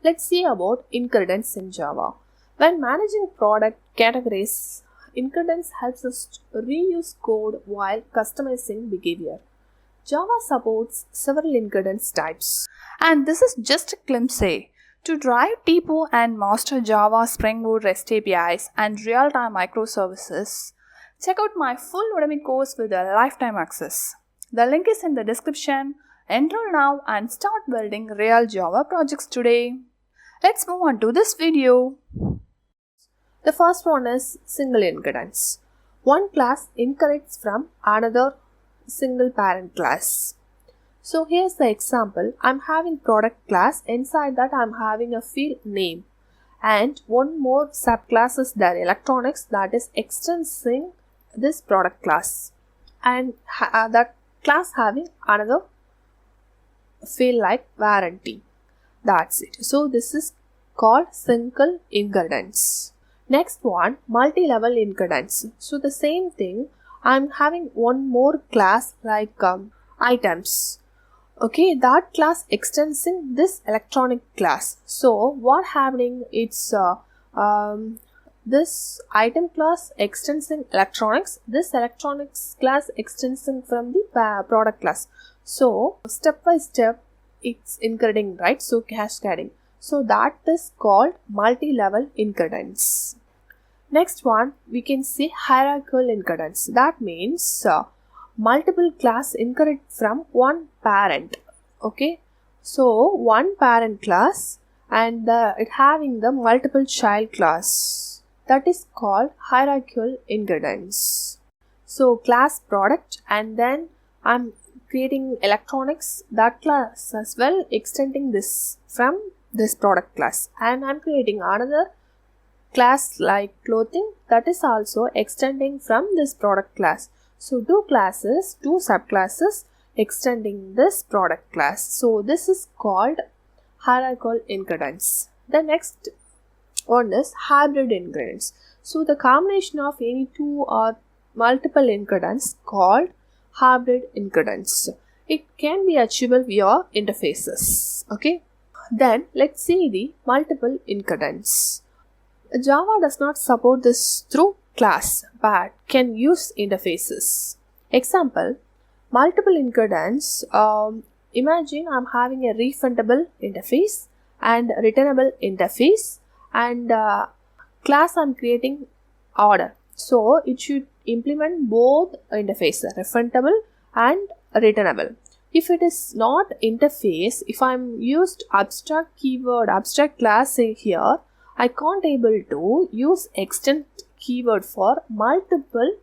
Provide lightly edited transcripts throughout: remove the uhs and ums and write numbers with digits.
Let's see about inheritance in Java. When managing product categories, inheritance helps us reuse code while customizing behavior. Java supports several inheritance types. And this is just a glimpse. To drive deeper and master Java, Spring Boot, REST APIs, and real-time microservices, check out my full Udemy course with a lifetime access. The link is in the description. Enroll now and start building real Java projects today. Let's move on to this video. The first one is single inheritance. One class inherits from another single parent class. So here's the example. I'm having product class. Inside that I'm having a field name. And one more subclass is there, electronics, that is extending this product class. And that class having another field like warranty. That's it. So this is called single inheritance. Next one, multi-level inheritance. So the same thing, I'm having one more class like items. Okay, that class extends in this electronic class. So what happening? It's this item class extends in electronics. This electronics class extends in from the product class. So step by step, it's inheriting, right? So cascading. So that is called multi-level inheritance. Next one, we can see hierarchical inheritance. That means multiple class inherit from one parent. Okay, so one parent class and it having the multiple child class. That is called hierarchical inheritance. So class product, and then I'm creating electronics, that class as well, extending this from this product class, and I'm creating another class like clothing, that is also extending from this product class. So two classes, two subclasses extending this product class. So this is called hierarchical inheritance. The next one is hybrid inheritance. So the combination of any two or multiple inheritance called hybrid inheritance. It can be achievable via interfaces. Okay. Then let's see the multiple inheritance. Java does not support this through class but can use interfaces. Example, multiple inheritance. Imagine I'm having a refundable interface and returnable interface, and class I'm creating order. So it should implement both interfaces, refundable and returnable. If it is not interface, if I'm used abstract keyword, abstract class here, I can't able to use extend keyword for multiple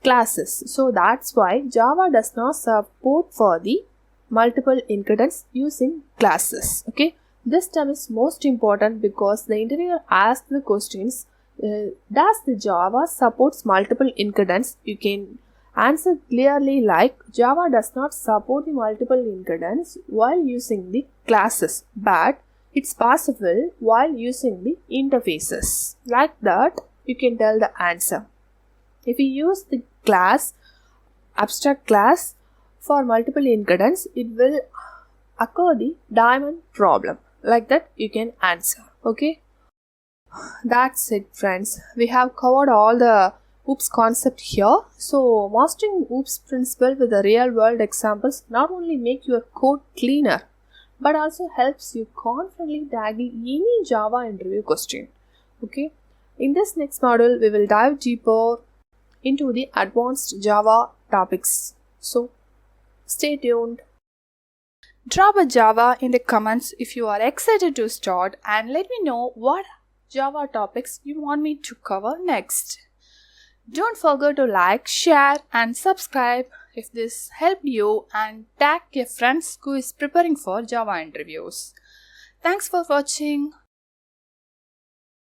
classes. So that's why Java does not support for the multiple inheritance using classes. Okay, this term is most important because the interviewer asks the questions, does the Java supports multiple inheritance? You can answer clearly like Java does not support the multiple inheritance while using the classes, but it's possible while using the interfaces. Like that, you can tell the answer. If you use the class, abstract class for multiple inheritance, it will occur the diamond problem. Like that, you can answer. Okay. That's it, friends. We have covered all the OOPS concept here. So mastering OOPS principle with the real world examples not only make your code cleaner, but also helps you confidently tackle any Java interview question. Okay. In this next module, we will dive deeper into the advanced Java topics. So stay tuned. Drop a Java in the comments if you are excited to start, and let me know what Java topics you want me to cover next. Don't forget to like, share and subscribe if this helped you, and tag your friends who is preparing for Java interviews. Thanks for watching.